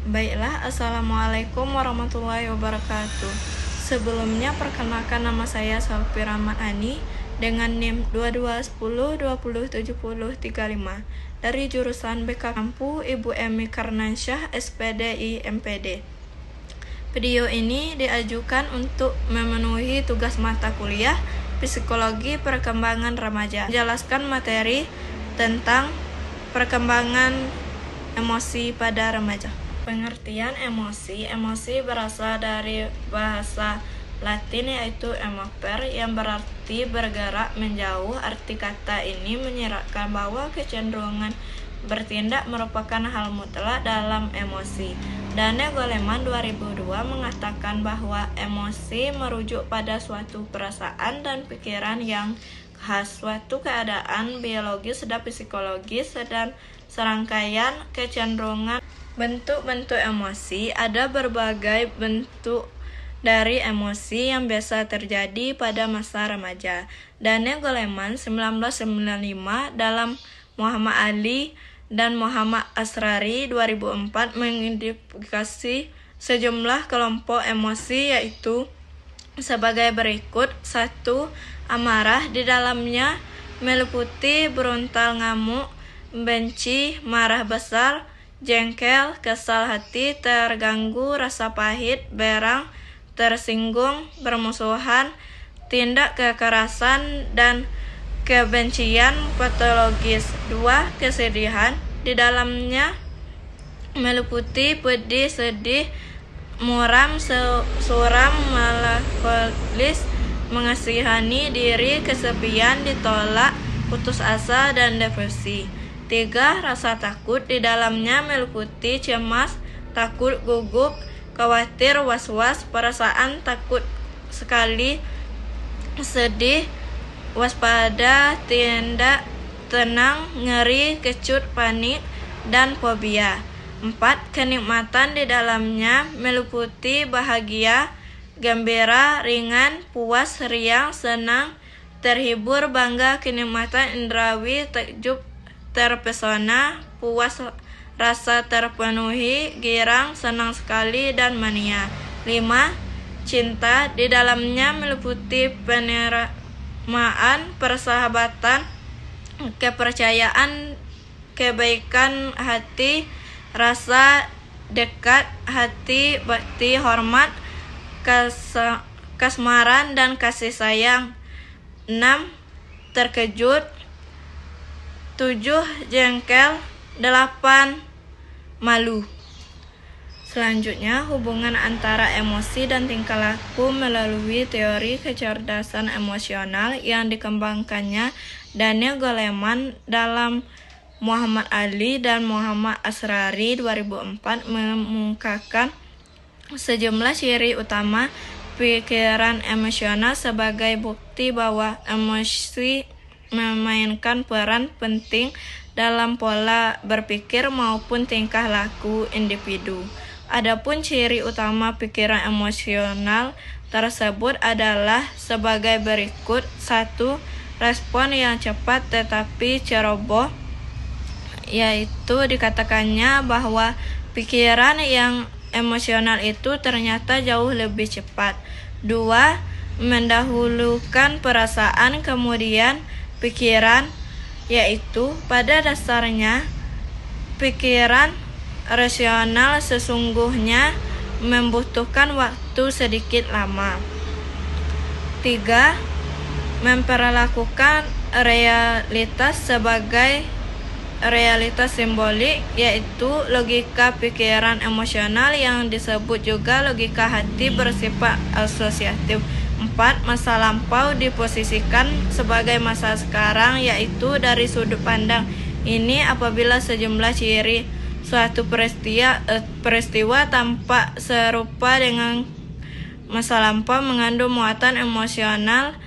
Baiklah, Assalamualaikum warahmatullahi wabarakatuh. Sebelumnya perkenalkan, nama saya Salfi Rahmat Ani dengan NIM 2210207035 dari jurusan BK Kampu Ibu Emi Karnansyah SPDI MPD. Video ini diajukan untuk memenuhi tugas mata kuliah Psikologi Perkembangan Remaja. Menjelaskan materi tentang perkembangan emosi pada remaja. Pengertian emosi. Emosi berasal dari bahasa Latin yaitu emoper yang berarti bergerak menjauh. Arti kata ini menyiratkan bahwa kecenderungan bertindak merupakan hal mutlak dalam emosi. Daniel Goleman 2002 mengatakan bahwa emosi merujuk pada suatu perasaan dan pikiran yang khas, suatu keadaan biologis dan psikologis, dan serangkaian kecenderungan. Bentuk-bentuk emosi. Ada berbagai bentuk dari emosi yang biasa terjadi pada masa remaja. Daniel Goleman 1995 dalam Muhammad Ali dan Muhammad Asrari 2004 mengidentifikasi sejumlah kelompok emosi yaitu sebagai berikut. 1. Amarah. Di dalamnya meliputi berontal, ngamuk, benci, marah besar, jengkel, kesal hati, terganggu, rasa pahit, berang, tersinggung, bermusuhan, tindak kekerasan, dan kebencian patologis. 2. Kesedihan. Di dalamnya meliputi pedih, sedih, muram, suram, melankolis, mengasihani diri, kesepian, ditolak, putus asa, dan depresi. 3. Rasa takut. Di dalamnya meliputi cemas, takut, gugup, khawatir, was-was, perasaan takut sekali, sedih, waspada, tidak tenang, ngeri, kecut, panik, dan fobia. 4. Kenikmatan. Di dalamnya meliputi bahagia, gembira, ringan, puas, riang, senang, terhibur, bangga, kenikmatan indrawi, takjub, terpesona, puas, rasa terpenuhi, girang, senang sekali, dan mania. 5. Cinta. Di dalamnya meliputi penerimaan, persahabatan, kepercayaan, kebaikan hati, rasa dekat hati, bakti, hormat, kasmaran, dan kasih sayang. 6. Terkejut. 7. Jengkel. 8. Malu. Selanjutnya, hubungan antara emosi dan tingkah laku melalui teori kecerdasan emosional yang dikembangkannya Daniel Goleman dalam Muhammad Ali dan Muhammad Asrari 2004 mengungkapkan sejumlah ciri utama pikiran emosional sebagai bukti bahwa emosi memainkan peran penting dalam pola berpikir maupun tingkah laku individu. Adapun ciri utama pikiran emosional tersebut adalah sebagai berikut. 1. Respon yang cepat tetapi ceroboh, yaitu dikatakannya bahwa pikiran yang emosional itu ternyata jauh lebih cepat. 2. Mendahulukan perasaan kemudian pikiran, yaitu pada dasarnya pikiran rasional sesungguhnya membutuhkan waktu sedikit lama. 3. Memperlakukan realitas sebagai realitas simbolik, yaitu logika pikiran emosional yang disebut juga logika hati bersifat asosiatif. 4. Masa lampau diposisikan sebagai masa sekarang, yaitu dari sudut pandang ini apabila sejumlah ciri suatu peristiwa tampak serupa dengan masa lampau mengandung muatan emosional.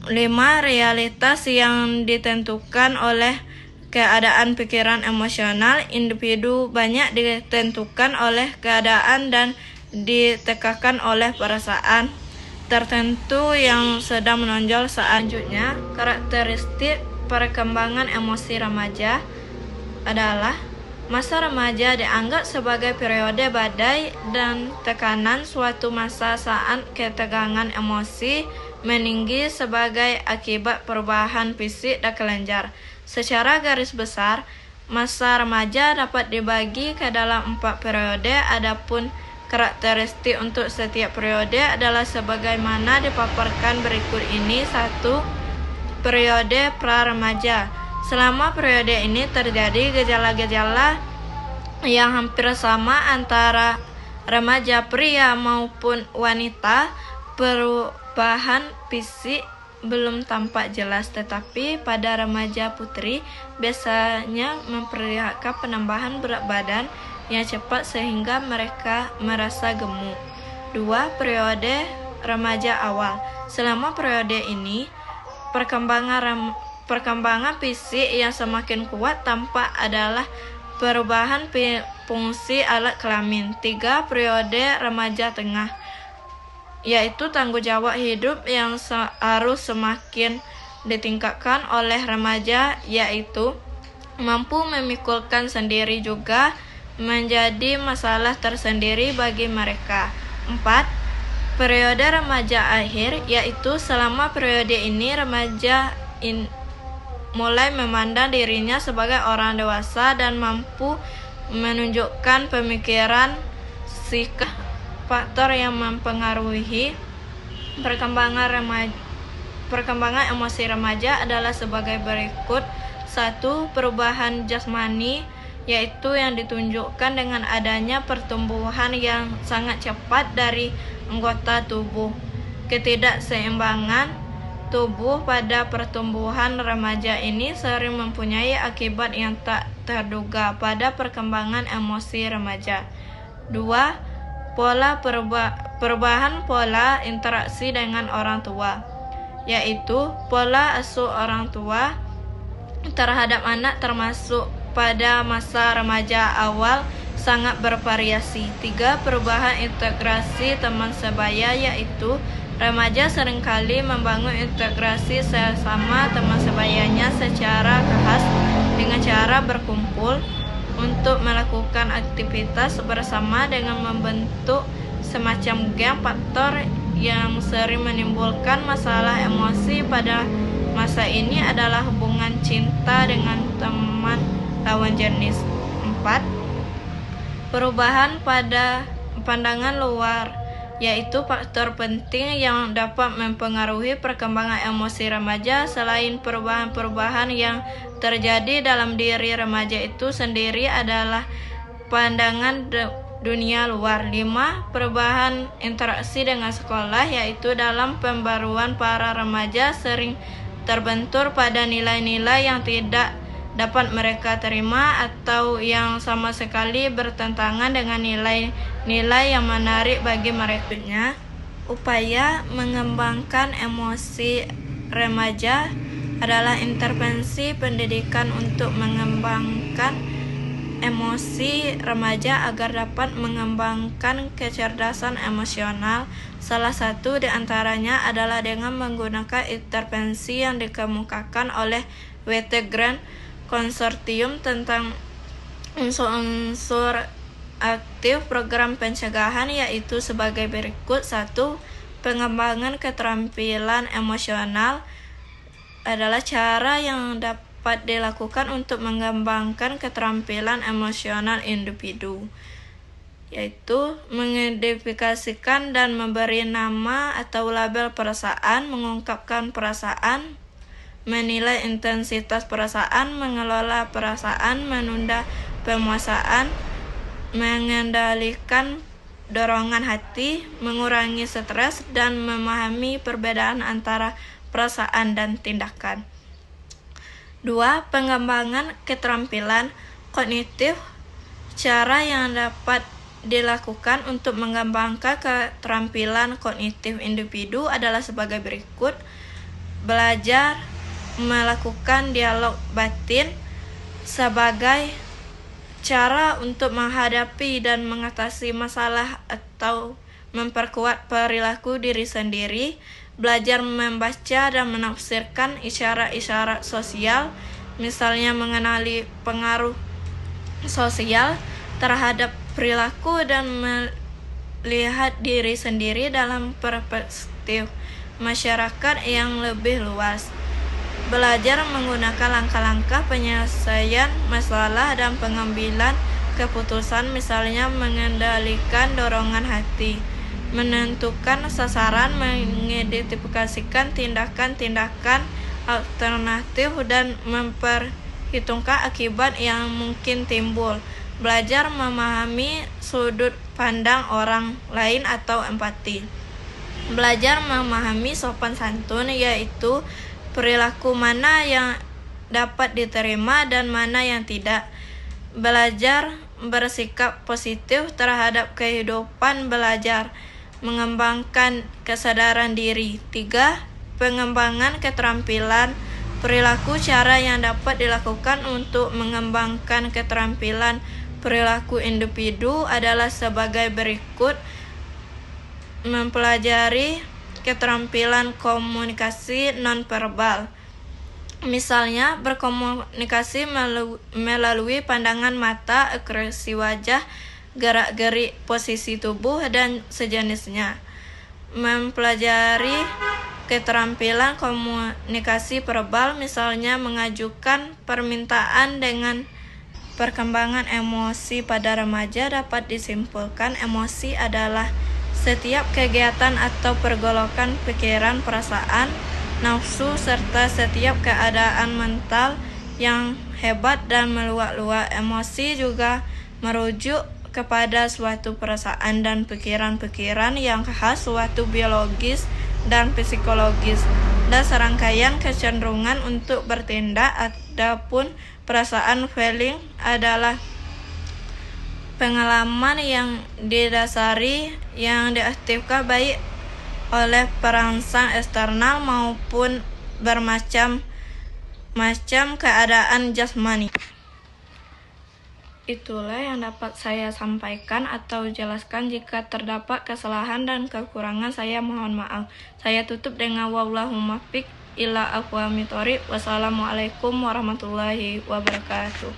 5. Realitas yang ditentukan oleh keadaan pikiran emosional. Individu banyak ditentukan oleh keadaan dan ditekankan oleh perasaan tertentu yang sedang menonjol. Selanjutnya, karakteristik perkembangan emosi remaja adalah Masa remaja dianggap sebagai periode badai dan tekanan, suatu masa saat ketegangan emosi meninggi sebagai akibat perubahan fisik dan kelenjar. Secara garis besar, masa remaja dapat dibagi ke dalam 4 periode, adapun karakteristik untuk setiap periode adalah sebagaimana dipaparkan berikut ini. 1. Periode pra-remaja. Selama periode ini terjadi gejala-gejala yang hampir sama antara remaja pria maupun wanita. Perubahan fisik belum tampak jelas, tetapi pada remaja putri biasanya memperlihatkan penambahan berat badan yang cepat sehingga mereka merasa gemuk. 2. Periode remaja awal. Selama periode ini, perkembangan fisik yang semakin kuat tampak adalah perubahan fungsi alat kelamin. 3. Periode remaja tengah, yaitu tanggung jawab hidup yang harus semakin ditingkatkan oleh remaja, yaitu mampu memikulkan sendiri juga menjadi masalah tersendiri bagi mereka. 4. Periode remaja akhir, yaitu selama periode ini remaja mulai memandang dirinya sebagai orang dewasa dan mampu menunjukkan pemikiran, sikap. Faktor yang mempengaruhi perkembangan emosi remaja adalah sebagai berikut. 1. Perubahan jasmani, yaitu yang ditunjukkan dengan adanya pertumbuhan yang sangat cepat dari anggota tubuh. Ketidakseimbangan tubuh pada pertumbuhan remaja ini sering mempunyai akibat yang tak terduga pada perkembangan emosi remaja. 2. Perubahan pola interaksi dengan orang tua, yaitu pola asuh orang tua terhadap anak termasuk pada masa remaja awal sangat bervariasi. 3. Perubahan integrasi teman sebaya, yaitu remaja seringkali membangun integrasi sesama teman sebayanya secara khas dengan cara berkumpul untuk melakukan aktivitas bersama dengan membentuk semacam geng. Faktor yang sering menimbulkan masalah emosi pada masa ini adalah hubungan cinta dengan teman lawan jenis. 4. Perubahan pada pandangan luar, yaitu faktor penting yang dapat mempengaruhi perkembangan emosi remaja. Selain perubahan-perubahan yang terjadi dalam diri remaja itu sendiri adalah pandangan dunia luar. 5. Perubahan interaksi dengan sekolah, yaitu dalam pembaruan para remaja sering terbentur pada nilai-nilai yang tidak dapat mereka terima atau yang sama sekali bertentangan dengan nilai-nilai yang menarik bagi mereka. Upaya mengembangkan emosi remaja adalah intervensi pendidikan untuk mengembangkan emosi remaja agar dapat mengembangkan kecerdasan emosional. Salah satu di antaranya adalah dengan menggunakan intervensi yang dikemukakan oleh W.T. Grant Konsortium tentang unsur-unsur aktif program pencegahan, yaitu sebagai berikut. 1. Pengembangan keterampilan emosional adalah cara yang dapat dilakukan untuk mengembangkan keterampilan emosional individu, yaitu mengidentifikasikan dan memberi nama atau label perasaan, mengungkapkan perasaan, menilai intensitas perasaan, mengelola perasaan, menunda pemuasaan, mengendalikan dorongan hati, mengurangi stres, dan memahami perbedaan antara perasaan dan tindakan. 2. Pengembangan keterampilan kognitif. Cara yang dapat dilakukan untuk mengembangkan keterampilan kognitif individu adalah sebagai berikut. Belajar melakukan dialog batin sebagai cara untuk menghadapi dan mengatasi masalah atau memperkuat perilaku diri sendiri. Belajar membaca dan menafsirkan isyarat-isyarat sosial, misalnya mengenali pengaruh sosial terhadap perilaku dan melihat diri sendiri dalam perspektif masyarakat yang lebih luas. Belajar menggunakan langkah-langkah penyelesaian masalah dan pengambilan keputusan, misalnya mengendalikan dorongan hati, menentukan sasaran, mengidentifikasikan tindakan-tindakan alternatif, dan memperhitungkan akibat yang mungkin timbul. Belajar memahami sudut pandang orang lain atau empati. Belajar memahami sopan santun, yaitu perilaku mana yang dapat diterima dan mana yang tidak. Belajar bersikap positif terhadap kehidupan. Belajar mengembangkan kesadaran diri. 3. Pengembangan keterampilan perilaku. Cara yang dapat dilakukan untuk mengembangkan keterampilan perilaku individu adalah sebagai berikut: mempelajari keterampilan komunikasi nonverbal, misalnya berkomunikasi melalui pandangan mata, ekspresi wajah, gerak-gerik posisi tubuh, dan sejenisnya. Mempelajari keterampilan komunikasi verbal, misalnya mengajukan permintaan. Dengan perkembangan emosi pada remaja dapat disimpulkan emosi adalah setiap kegiatan atau pergolakan pikiran, perasaan, nafsu, serta setiap keadaan mental yang hebat dan meluak-luak. Emosi juga merujuk kepada suatu perasaan dan pikiran-pikiran yang khas, suatu biologis dan psikologis, dan serangkaian kecenderungan untuk bertindak. Adapun perasaan feeling adalah pengalaman yang didasari yang diaktifkan baik oleh perangsang eksternal maupun bermacam-macam keadaan jasmani. Itulah yang dapat saya sampaikan atau jelaskan. Jika terdapat kesalahan dan kekurangan, saya mohon maaf. Saya tutup dengan wallahu muwaffiq ila aqwamit thoriq. Wassalamualaikum warahmatullahi wabarakatuh.